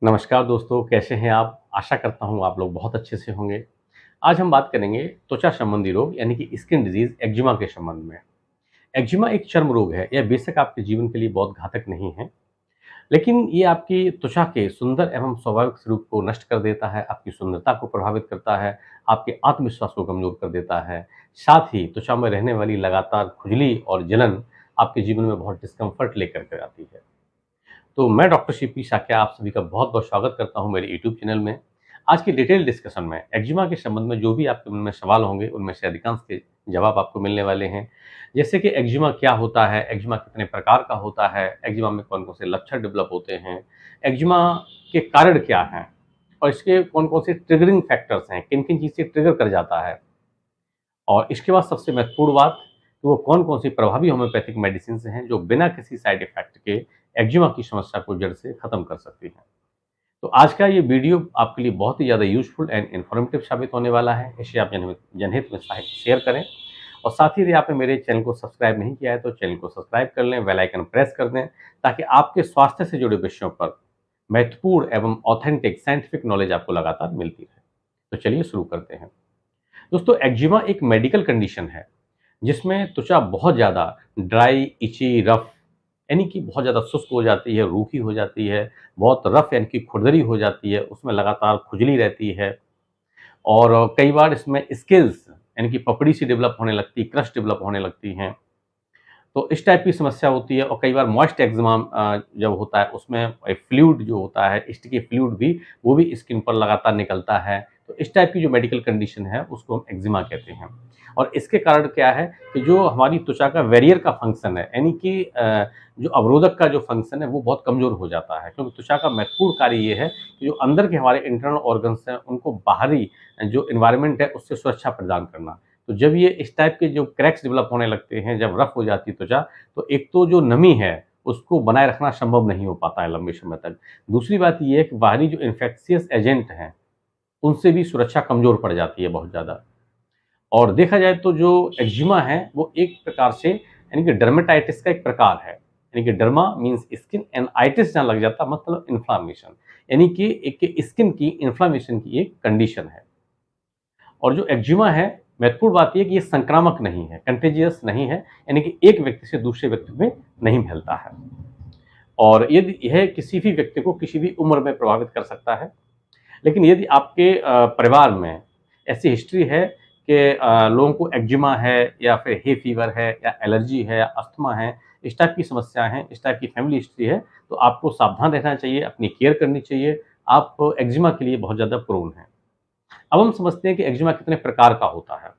नमस्कार दोस्तों, कैसे हैं आप? आशा करता हूँ आप लोग बहुत अच्छे से होंगे। आज हम बात करेंगे त्वचा संबंधी रोग यानी कि स्किन डिजीज़ एक्जिमा के संबंध में। एक्जिमा एक चर्म रोग है, यह बेशक आपके जीवन के लिए बहुत घातक नहीं है, लेकिन ये आपकी त्वचा के सुंदर एवं स्वाभाविक स्वरूप को नष्ट कर देता है, आपकी सुंदरता को प्रभावित करता है, आपके आत्मविश्वास को कमज़ोर कर देता है। साथ ही त्वचा में रहने वाली लगातार खुजली और जलन आपके जीवन में बहुत डिस्कम्फ़र्ट लेकर के आती है। तो मैं डॉक्टर शिवपी शाक्या आप सभी का बहुत-बहुत स्वागत करता हूं मेरे यूट्यूब चैनल में। आज की डिटेल डिस्कशन में एक्जिमा के संबंध में जो भी आपके मन में सवाल होंगे, उनमें से अधिकांश के जवाब आपको मिलने वाले हैं। जैसे कि एक्जिमा क्या होता है? एक्जिमा कितने प्रकार का होता है? एक्जिमा में कौन-कौन से लक्षण डेवलप होते हैं? एक्जिमा के कारण क्या हैं? और इसके कौन-कौन से ट्रिगरिंग फैक्टर्स हैं? किन-किन चीज़ से ट्रिगर कर जाता है? और इसके बाद सबसे महत्वपूर्ण बात कि वो कौन-कौन सी प्रभावी होम्योपैथिक मेडिसिन्स हैं जो बिना किसी साइड इफ़ेक्ट के एक्जिमा की समस्या को जड़ से खत्म कर सकती हैं। तो आज का ये वीडियो आपके लिए बहुत ही ज़्यादा यूज़फुल एंड इन्फॉर्मेटिव साबित होने वाला है। इसे आप जनहित में शेयर करें और साथ ही यदि आपने मेरे चैनल को सब्सक्राइब नहीं किया है तो चैनल को सब्सक्राइब कर लें, बेल आइकन प्रेस कर दें ताकि आपके स्वास्थ्य से जुड़े विषयों पर महत्वपूर्ण एवं ऑथेंटिक साइंटिफिक नॉलेज आपको लगातार मिलती रहे। तो चलिए शुरू करते हैं। दोस्तों, एक्जिमा एक मेडिकल कंडीशन है जिसमें त्वचा बहुत ज़्यादा ड्राई, इची, रफ़ यानी कि बहुत ज़्यादा शुष्क हो जाती है, रूखी हो जाती है, बहुत रफ़ यानी कि खुरदरी हो जाती है, उसमें लगातार खुजली रहती है और कई बार इसमें स्किल्स यानी कि पपड़ी सी डेवलप होने लगती है, क्रस्ट डेवलप होने लगती हैं। तो इस टाइप की समस्या होती है और कई बार मॉइस्ट एक्जिमा जब होता है उसमें फ्लूइड जो होता है, स्टिकी फ्लूइड भी वो भी स्किन पर लगातार निकलता है। तो इस टाइप की जो मेडिकल कंडीशन है उसको हम एक्जिमा कहते हैं। और इसके कारण क्या है कि जो हमारी त्वचा का बैरियर का फंक्शन है यानी कि जो अवरोधक का जो फंक्शन है वो बहुत कमज़ोर हो जाता है, क्योंकि त्वचा का महत्वपूर्ण कार्य ये है कि जो अंदर के हमारे इंटरनल ऑर्गन्स हैं उनको बाहरी जो एनवायरनमेंट है उससे सुरक्षा प्रदान करना। तो जब ये इस टाइप के जो क्रैक्स डेवलप होने लगते हैं, जब रफ हो जाती है त्वचा, तो एक तो जो नमी है, उसको बनाए रखना संभव नहीं हो पाता है लंबे समय तक। दूसरी बात ये है कि बाहरी जो इन्फेक्शियस एजेंट हैं, उनसे भी सुरक्षा कमज़ोर पड़ जाती है बहुत ज़्यादा। और देखा जाए तो जो एक्जिमा है, वो एक प्रकार से यानी कि डर्मेटाइटिस का एक प्रकार है। यानी कि derma means skin and itis जहाँ लग जाता है मतलब इन्फ्लेमेशन, यानी कि एक स्किन की इन्फ्लेमेशन की एक कंडीशन है। और जो एक्जिमा है, महत्वपूर्ण बात ये है कि ये संक्रामक नहीं है, कंटेजियस नहीं है, यानी कि एक व्यक्ति से दूसरे व्यक्ति में नहीं फैलता है। और यदि यह किसी भी व्यक्ति को किसी भी उम्र में प्रभावित कर सकता है। लेकिन यदि आपके परिवार में ऐसी हिस्ट्री है कि लोगों को एक्जिमा है या फिर हे फीवर है या एलर्जी है या अस्थमा है, इस टाइप की समस्या है, इस टाइप की फैमिली हिस्ट्री है, तो आपको सावधान रहना चाहिए, अपनी केयर करनी चाहिए। आप एक्जिमा के लिए बहुत ज़्यादा प्रोन हैं। अब हम समझते हैं कि एक्जिमा कितने प्रकार का होता है।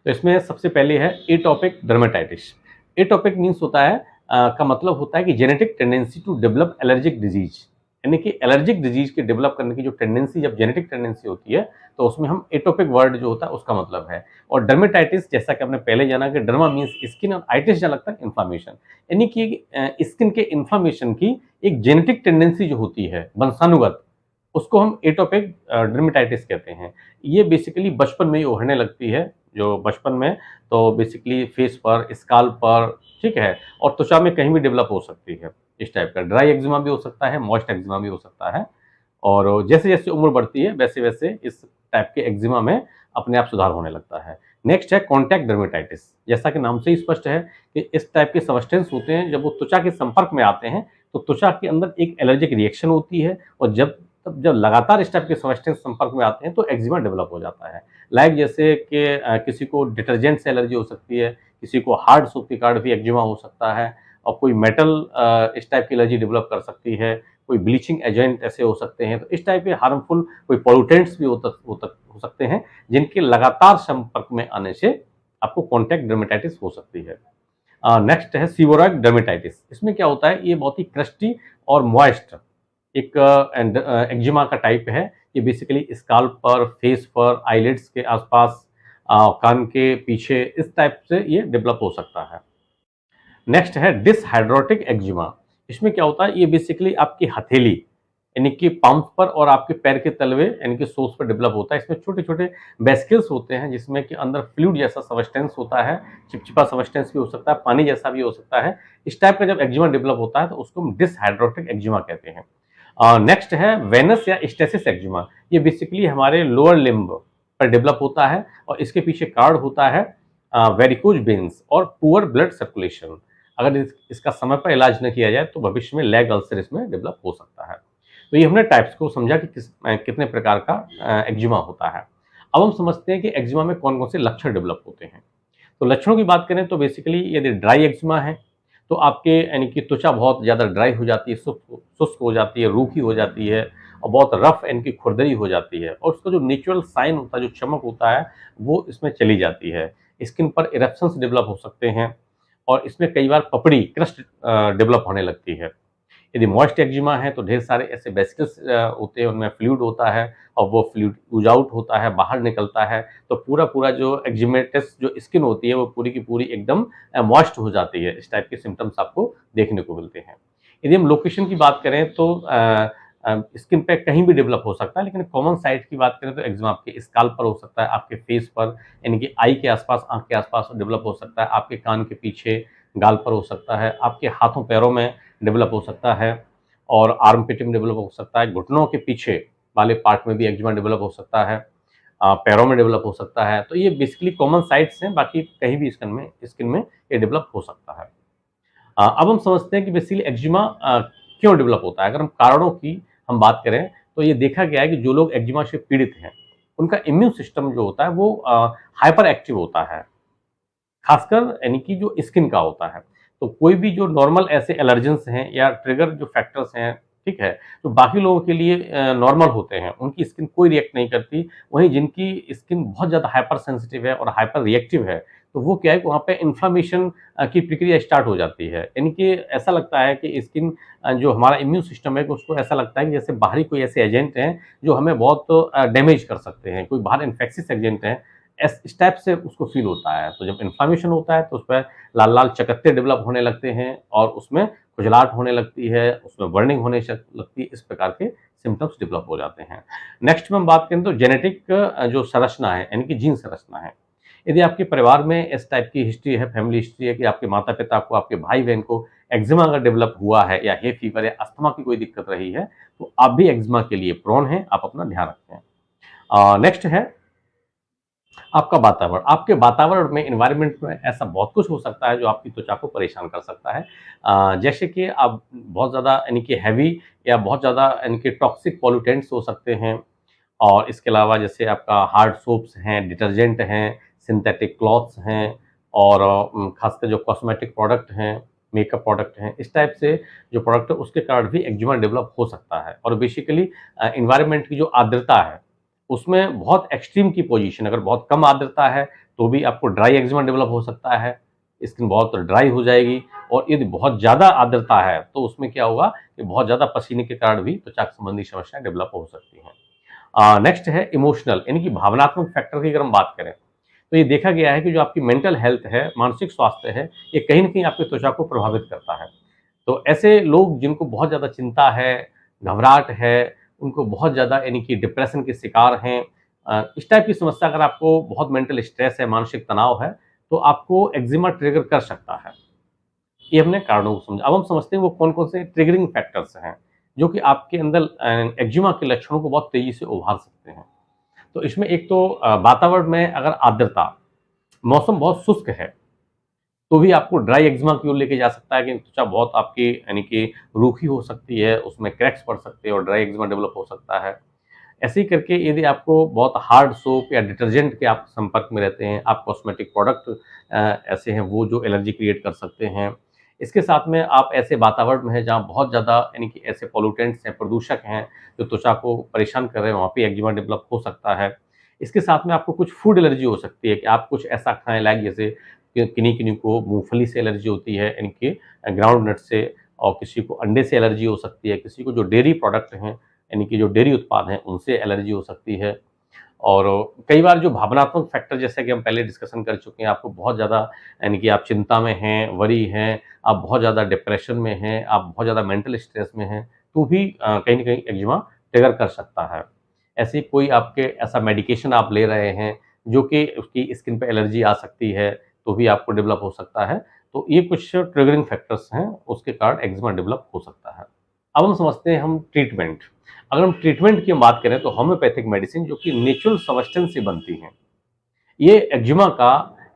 तो इसमें सबसे पहले है एटोपिक डर्मेटाइटिस। एटोपिक मीन्स होता है का मतलब होता है कि genetic tendency to develop allergic disease, यानी कि एलर्जिक डिजीज के डेवलप करने की जो टेंडेंसी, जब जेनेटिक टेंडेंसी होती है तो उसमें हम एटोपिक वर्ड जो होता है उसका मतलब है। और डर्मेटाइटिस जैसा कि आपने पहले जाना कि डर्मा मीन्स स्किन और आइटिस जहाँ लगता है इन्फ्लामेशन, यानी कि स्किन के इन्फ्लामेशन की एक जेनेटिक टेंडेंसी जो होती है वंशानुगत, उसको हम एटोपिक डर्मेटाइटिस कहते हैं। ये बेसिकली बचपन में ही उभरने लगती है, जो बचपन में, तो बेसिकली फेस पर, स्काल्प पर, ठीक है? और त्वचा में कहीं भी डेवलप हो सकती है। इस टाइप का ड्राई एक्जिमा भी हो सकता है, मॉइस्ट एक्जिमा भी हो सकता है। और जैसे-जैसे उम्र बढ़ती है, वैसे-वैसे इस टाइप के एक्जिमा में अपने आप सुधार होने लगता है। नेक्स्ट है कॉन्टैक्ट डर्मेटाइटिस। जैसा कि नाम से ही स्पष्ट है कि इस टाइप के सबस्टेंस होते हैं, जब वो त्वचा के संपर्क में आते हैं, तो त्वचा के अंदर एक एलर्जिक रिएक्शन होती है और जब लगातार इस टाइप के सबस्टेंस संपर्क में आते हैं, तो एक्जिमा डेवलप हो जाता है। लाइक जैसे कि किसी को डिटर्जेंट से एलर्जी हो सकती है, किसी को हार्ड सोप के कारण भी एक्जिमा हो सकता है और कोई मेटल इस टाइप की एलर्जी डेवलप कर सकती है, कोई ब्लीचिंग एजेंट ऐसे हो सकते हैं। तो इस टाइप के हार्मफुल कोई पॉल्यूटेंट्स भी हो सकते हैं, जिनके लगातार संपर्क में आने से आपको कॉन्टैक्ट डर्मेटाइटिस हो सकती है। नेक्स्ट है सीवोराइक डर्मेटाइटिस। इसमें क्या होता है, ये बहुत ही क्रस्टी और मॉइस्ट एक एक्जिमा का टाइप है। ये बेसिकली स्काल्प पर, फेस पर, आईलिड्स के आसपास, कान के पीछे, इस टाइप से ये डेवलप हो सकता है। नेक्स्ट है डिसहाइड्रोटिक एक्जिमा। इसमें क्या होता है, ये बेसिकली आपकी हथेली यानी कि पाम्स पर और आपके पैर के तलवे यानी कि सोल्स पर डेवलप होता है। इसमें छोटे-छोटे वेसिकल्स होते हैं जिसमें कि अंदर फ्लूइड जैसा सबस्टेंस होता है, चिपचिपा सबस्टेंस भी हो सकता है, पानी जैसा भी हो सकता है। इस टाइप का जब एक्जिमा डेवलप होता है तो उसको हम डिसहाइड्रोटिक एक्जिमा कहते हैं। नेक्स्ट है वेनस या स्टेसिस एक्जिमा। ये बेसिकली हमारे लोअर लिम्ब पर डेवलप होता है और इसके पीछे कारण होता है वेरिकोज वेन्स और पुअर ब्लड सर्कुलेशन। अगर इसका समय पर इलाज न किया जाए तो भविष्य में लेग अल्सर इसमें डेवलप हो सकता है। तो ये हमने टाइप्स को समझा कि कितने प्रकार का एक्जिमा होता है। अब हम समझते हैं कि एक्जिमा में कौन कौन से लक्षण डेवलप होते हैं। तो लक्षणों की बात करें तो बेसिकली यदि ड्राई एक्जिमा है तो आपके यानी कि त्वचा बहुत ज़्यादा ड्राई हो जाती है, शुष्क हो जाती है, रूखी हो जाती है और बहुत रफ यानी कि खुरदरी हो जाती है और उसका जो नेचुरल साइन होता है, जो चमक होता है, वो इसमें चली जाती है। स्किन पर इरेप्शंस डेवलप हो सकते हैं और इसमें कई बार पपड़ी क्रस्ट डेवलप होने लगती है। यदि मॉइस्ट एक्जिमा है तो ढेर सारे ऐसे वेसिकल्स होते हैं, उनमें फ्लूइड होता है और वो फ्लूइड ooze आउट होता है, बाहर निकलता है, तो पूरा जो एक्जिमेटस जो स्किन होती है वो पूरी की पूरी एकदम मॉइस्ट हो जाती है। इस टाइप के सिम्पटम्स आपको देखने को मिलते हैं। यदि हम लोकेशन की बात करें तो स्किन पे कहीं भी डेवलप हो सकता है, लेकिन कॉमन साइट की बात करें तो एक्जिमा आपके स्काल्प पर हो सकता है, आपके फेस पर यानी कि आई के आसपास, आँख के आसपास डेवलप हो सकता है, आपके कान के पीछे, गाल पर हो सकता है, आपके हाथों पैरों में डेवलप हो सकता है और आर्म पिट में डेवलप हो सकता है, घुटनों के पीछे वाले पार्ट में भी एक्जिमा डेवलप हो सकता है, पैरों में डेवलप हो सकता है। तो ये बेसिकली कॉमन साइट्स हैं, बाकी कहीं भी स्किन में ये डेवलप हो सकता है। अब हम समझते हैं कि बेसिकली एक्जिमा क्यों डेवलप होता है। अगर हम कारणों की हम बात करें तो ये देखा गया है कि जो लोग एक्जिमा से पीड़ित हैं, उनका इम्यून सिस्टम जो होता है वो हाइपर एक्टिव होता है, खासकर यानी कि जो स्किन का होता है। तो कोई भी जो नॉर्मल ऐसे एलर्जेंस हैं या ट्रिगर जो फैक्टर्स हैं, ठीक है, तो बाकी लोगों के लिए नॉर्मल होते हैं, उनकी स्किन कोई रिएक्ट नहीं करती। वहीं जिनकी स्किन बहुत ज़्यादा हाइपर सेंसिटिव है और हाइपर रिएक्टिव है, तो वो क्या है कि वहाँ पे इन्फ्लेमेशन की प्रक्रिया स्टार्ट हो जाती है। यानी कि ऐसा लगता है कि स्किन जो हमारा इम्यून सिस्टम है, उसको ऐसा लगता है कि जैसे बाहरी कोई ऐसे एजेंट हैं, जो हमें बहुत डैमेज कर सकते हैं, कोई बाहर इन्फेक्शियस एजेंट है, इस टाइप से उसको फील होता है। तो जब इन्फ्लेमेशन होता है तो उस पर लाल-लाल चकत्ते डेवलप होने लगते हैं और उसमें खुजलाहट होने लगती है, उसमें बर्निंग होने लगती है, इस प्रकार के सिम्पटम्स डेवलप हो जाते हैं। नेक्स्ट में हम बात करें तो जेनेटिक जो संरचना है, यानी कि जीन संरचना है। यदि आपके परिवार में इस टाइप की हिस्ट्री है, फैमिली हिस्ट्री है कि आपके माता-पिता को, आपके भाई-बहन को एक्जिमा अगर डेवलप हुआ है या हे फीवर या अस्थमा की कोई दिक्कत रही है, तो आप भी एक्जिमा के लिए प्रोन हैं, आप अपना ध्यान रखें। नेक्स्ट है आपका वातावरण। आपके वातावरण में, एनवायरनमेंट में ऐसा बहुत कुछ हो सकता है जो आपकी त्वचा को परेशान कर सकता है। जैसे कि आप बहुत ज़्यादा यानी कि हैवी या बहुत ज़्यादा यानी कि टॉक्सिक पॉल्यूटेंट्स हो सकते हैं और इसके अलावा जैसे आपका हार्ड सोप्स हैं, डिटर्जेंट हैं, सिंथेटिक क्लॉथ्स हैं और खासकर जो कॉस्मेटिक प्रोडक्ट हैं, मेकअप प्रोडक्ट हैं, इस टाइप से जो प्रोडक्ट है उसके कारण भी एक्जिमा डेवलप हो सकता है। और बेसिकली एनवायरनमेंट की जो आर्द्रता है, उसमें बहुत एक्सट्रीम की पोजीशन, अगर बहुत कम आर्द्रता है, तो भी आपको ड्राई एक्जिमा डेवलप हो सकता है, स्किन बहुत ड्राई हो जाएगी और यदि बहुत ज़्यादा आर्द्रता है, तो उसमें क्या होगा कि बहुत ज़्यादा पसीने के कारण भी त्वचा संबंधी समस्याएँ डेवलप हो सकती हैं। नेक्स्ट है इमोशनल यानी कि भावनात्मक फैक्टर की अगर हम बात करें, तो ये देखा गया है कि जो आपकी मेंटल हेल्थ है, मानसिक स्वास्थ्य है, ये कहीं न कहीं आपकी त्वचा को प्रभावित करता है। तो ऐसे लोग जिनको बहुत ज़्यादा चिंता है, घबराहट है, उनको बहुत ज़्यादा यानी कि डिप्रेशन के शिकार हैं, इस टाइप की समस्या अगर आपको बहुत मेंटल स्ट्रेस है, मानसिक तनाव है, तो आपको एक्जिमा ट्रिगर कर सकता है। ये हमने कारणों को समझा। अब हम समझते हैं वो कौन-कौन से ट्रिगरिंग फैक्टर्स हैं, जो कि आपके अंदर एक्जिमा के लक्षणों को बहुत तेज़ी से उभार सकते हैं। तो इसमें एक तो वातावरण में अगर आर्द्रता, मौसम बहुत शुष्क है, तो भी आपको ड्राई एक्जिमा की ओर लेके जा सकता है कि त्वचा बहुत आपकी यानी कि रूखी हो सकती है, उसमें क्रैक्स पड़ सकते हैं और ड्राई एक्जिमा डेवलप हो सकता है। ऐसे ही करके यदि आपको बहुत हार्ड सोप या डिटर्जेंट के आप संपर्क में रहते हैं, आप कॉस्मेटिक प्रोडक्ट ऐसे हैं वो जो एलर्जी क्रिएट कर सकते हैं। इसके साथ में आप ऐसे वातावरण में हैं जहाँ बहुत ज़्यादा यानी कि ऐसे पॉल्यूटेंट्स हैं, प्रदूषक हैं, जो त्वचा को परेशान कर रहे हैं, वहाँ पे एक्जिमा डेवलप हो सकता है। इसके साथ में आपको कुछ फूड एलर्जी हो सकती है कि आप कुछ ऐसा खाएँ लाइक जैसे कि किन्हीं-किन्हीं को मूँगफली से एलर्जी होती है, यानी कि ग्राउंड नट से और किसी को अंडे से एलर्जी हो सकती है, किसी को जो डेयरी प्रोडक्ट हैं यानी कि जो डेयरी उत्पाद हैं, उनसे एलर्जी हो सकती है। और कई बार जो भावनात्मक फैक्टर जैसे कि हम पहले डिस्कशन कर चुके हैं, आपको बहुत ज़्यादा यानी कि आप चिंता में हैं, वरी हैं, आप बहुत ज़्यादा डिप्रेशन में हैं, आप बहुत ज़्यादा मेंटल स्ट्रेस में हैं, तो भी कहीं न कहीं एक्जिमा ट्रिगर कर सकता है। ऐसे ही कोई आपके ऐसा मेडिकेशन आप ले रहे हैं, जो कि उसकी स्किन पे एलर्जी आ सकती है, तो भी आपको डेवलप हो सकता है। तो ये कुछ ट्रिगरिंग फैक्टर्स हैं, उसके कारण एक्जिमा डेवलप हो सकता है। अब हम समझते हैं हम ट्रीटमेंट। अगर हम ट्रीटमेंट की बात करें तो होम्योपैथिक मेडिसिन जो कि नेचुरल सब्सटेंस से बनती हैं, ये एक्जिमा का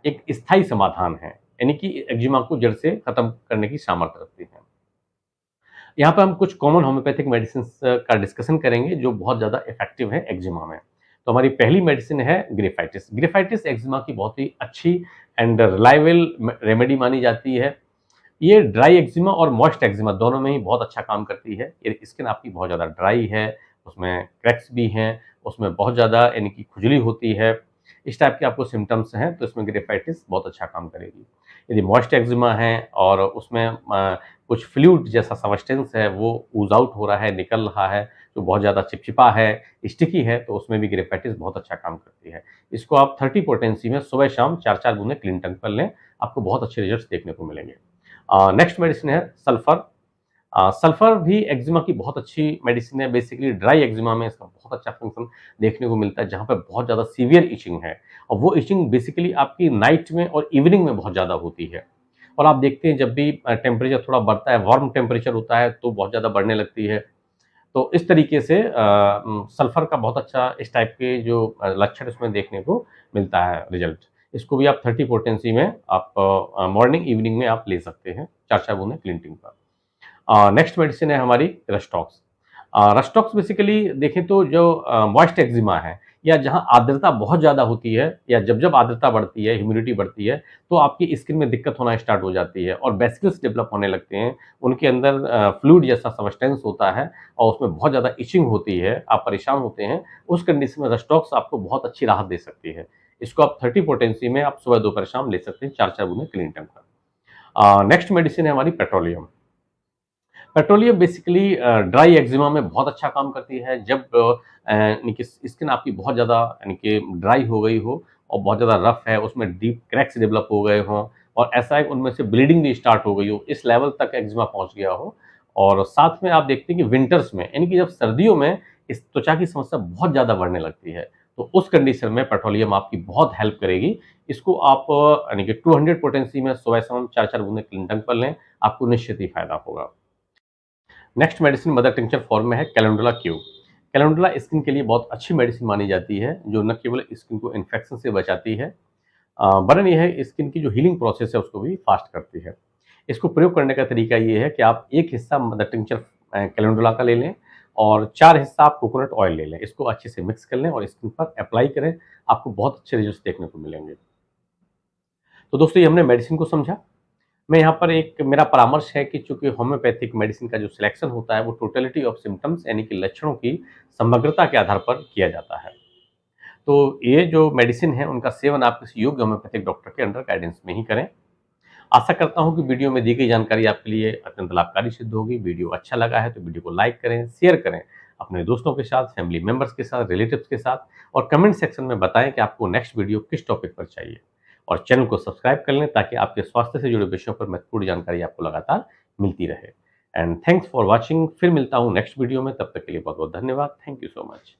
एक स्थायी समाधान है, यानी कि एक्जिमा को जड़ से खत्म करने की सामर्थ्य रखती है। यहाँ पे हम कुछ कॉमन होम्योपैथिक मेडिसिन का डिस्कशन करेंगे जो बहुत ज़्यादा इफेक्टिव है एक्जिमा में। तो हमारी पहली मेडिसिन है ग्रिफाइटिस। ग्रिफाइटिस एक्जिमा की बहुत ही अच्छी एंड रिलायबल रेमेडी मानी जाती है। ये ड्राई एक्जिमा और मॉइस्ट एक्जिमा दोनों में ही बहुत अच्छा काम करती है। ये स्किन आपकी बहुत ज़्यादा ड्राई है, उसमें क्रैक्स भी हैं, उसमें बहुत ज़्यादा यानी कि खुजली होती है, इस टाइप के आपको सिम्पटम्स हैं, तो इसमें ग्रिफाइटिस बहुत अच्छा काम करेगी। यदि मॉइस्ट एक्जिमा है और उसमें कुछ फ्लूइड जैसा सब्सटेंस है, वो ooze आउट हो रहा है, निकल रहा है, जो बहुत ज़्यादा चिपचिपा है, स्टिकी है, तो उसमें भी ग्रिफाइटिस बहुत अच्छा काम करती है। इसको आप 30 पोटेंसी में सुबह-शाम 4-4 बूंदें क्लीन टंग पर लें, आपको बहुत अच्छे रिजल्ट्स देखने को मिलेंगे। नेक्स्ट मेडिसिन है सल्फर। सल्फर भी एक्जिमा की बहुत अच्छी मेडिसिन है। बेसिकली ड्राई एक्जिमा में इसका बहुत अच्छा फंक्शन देखने को मिलता है, जहाँ पे बहुत ज़्यादा सीवियर इचिंग है और वो इचिंग बेसिकली आपकी नाइट में और इवनिंग में बहुत ज़्यादा होती है। और आप देखते हैं जब भी टेम्परेचर थोड़ा बढ़ता है, वार्म टेम्परेचर होता है तो बहुत ज़्यादा बढ़ने लगती है। तो इस तरीके से सल्फर का बहुत अच्छा इस टाइप के जो लक्षण इसमें देखने को मिलता है रिजल्ट। इसको भी आप 30 पोटेंसी में आप मॉर्निंग इवनिंग में आप ले सकते हैं, 4-4 बूंदें क्लिंटिंग पर। नेक्स्ट मेडिसिन है हमारी रस्टॉक्स। रस्टॉक्स बेसिकली देखें तो जो मॉइस्ट एक्जिमा है या जहाँ आर्द्रता बहुत ज़्यादा होती है या जब-जब आर्द्रता बढ़ती है, ह्यूमिडिटी बढ़ती है, तो आपकी स्किन में दिक्कत होना स्टार्ट हो जाती है और वेसिकल्स डेवलप होने लगते हैं। उनके अंदर फ्लूइड जैसा सब्सटेंस होता है और उसमें बहुत ज़्यादा इचिंग होती है, आप परेशान होते हैं। उस कंडीशन में रस्टॉक्स आपको बहुत अच्छी राहत दे सकती है। इसको आप 30 पोटेंसी में आप सुबह, दोपहर, शाम ले सकते हैं, 4-4 बूंदें क्लीन टंग पर। नेक्स्ट मेडिसिन है हमारी petroleum. Petroleum basically dry eczema में बहुत अच्छा काम करती है जब यानी कि स्किन आपकी बहुत ज़्यादा यानी कि ड्राई हो गई हो और बहुत ज़्यादा रफ है, उसमें डीप क्रैक्स डेवलप हो गए हों और ऐसा है कि उनमें से ब्लीडिंग भी स्टार्ट हो गई हो, इस लेवल तक एक्जिमा पहुंच गया हो। और साथ में आप देखते हैं कि विंटर्स में यानी कि जब सर्दियों में इस त्वचा की समस्या बहुत ज़्यादा बढ़ने लगती है, तो उस कंडीशन में पेट्रोलियम आपकी बहुत हेल्प करेगी। इसको आप यानी कि 200 पोटेंसी में सुबह शाम 4-4 बूंदें क्लिंटन पर लें, आपको निश्चित ही फायदा होगा। Next medicine mother tincture form में है कैलेंडुला क्यूब। कैलेंडुला स्किन के लिए बहुत अच्छी मेडिसिन मानी जाती है, जो न केवल स्किन को इन्फेक्शन से बचाती है, वरन ये है स्किन की जो हीलिंग प्रोसेस है उसको भी फास्ट करती है। इसको प्रयोग करने का तरीका ये है कि आप एक हिस्सा मदर टिंचर कैलेंडुला का ले लें और 4 हिस्सा आप कोकोनट ऑयल ले लें। इसको अच्छे से मिक्स कर लें और स्किन पर अप्लाई करें, आपको बहुत अच्छे रिजल्ट्स देखने को मिलेंगे। तो दोस्तों ये हमने मेडिसिन को समझा। मैं यहाँ पर एक मेरा परामर्श है कि चूँकि होम्योपैथिक मेडिसिन का जो सिलेक्शन होता है वो टोटलिटी ऑफ सिम्पटम्स यानी कि लक्षणों की समग्रता के आधार पर किया जाता है। तो ये जो मेडिसिन है उनका सेवन आप किसी योग्य होम्योपैथिक डॉक्टर के अंडर गाइडेंस में ही करें। आशा करता हूँ कि वीडियो में दी गई जानकारी आपके लिए अत्यंत लाभकारी सिद्ध होगी। वीडियो अच्छा लगा है तो वीडियो को लाइक करें, शेयर करें अपने दोस्तों के साथ, फैमिली मेंबर्स के साथ, रिलेटिव्स के साथ और कमेंट सेक्शन में बताएं कि आपको नेक्स्ट वीडियो किस टॉपिक पर चाहिए। और चैनल को सब्सक्राइब कर लें ताकि आपके स्वास्थ्य से जुड़े विषयों पर महत्वपूर्ण जानकारी आपको लगातार मिलती रहे। And thanks for watching. फिर मिलता हूँ नेक्स्ट वीडियो में, तब तक के लिए बहुत बहुत धन्यवाद। Thank you so much.